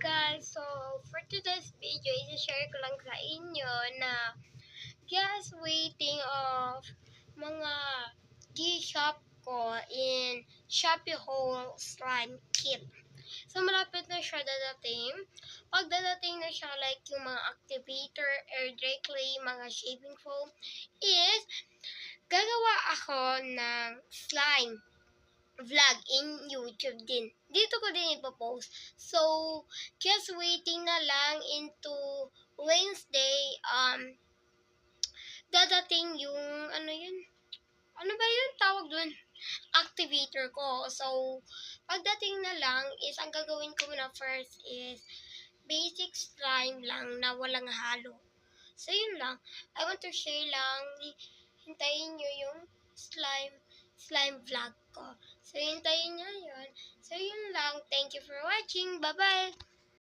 guys! So, for today's video, i-share ko lang sa inyo na just waiting of mga G-Shop ko in Shopee Haul Slime Kit. So, malapit na siya dadating. Pag dadating na siya, like yung mga activator, air dry clay, mga shaving foam, is gagawa ako ng slime vlog in YouTube din. Dito ko din ipopost. So, just waiting na lang into Wednesday, dadating yung, ano ba yun tawag dun? Activator ko. So, pagdating na lang is, ang gagawin ko muna first is, basic slime lang na walang halo. So, yun lang. I want to share lang. Hintayin nyo yung slime vlog ko. So, hintayin nyo yun. So, yun lang. Thank you for watching. Bye-bye!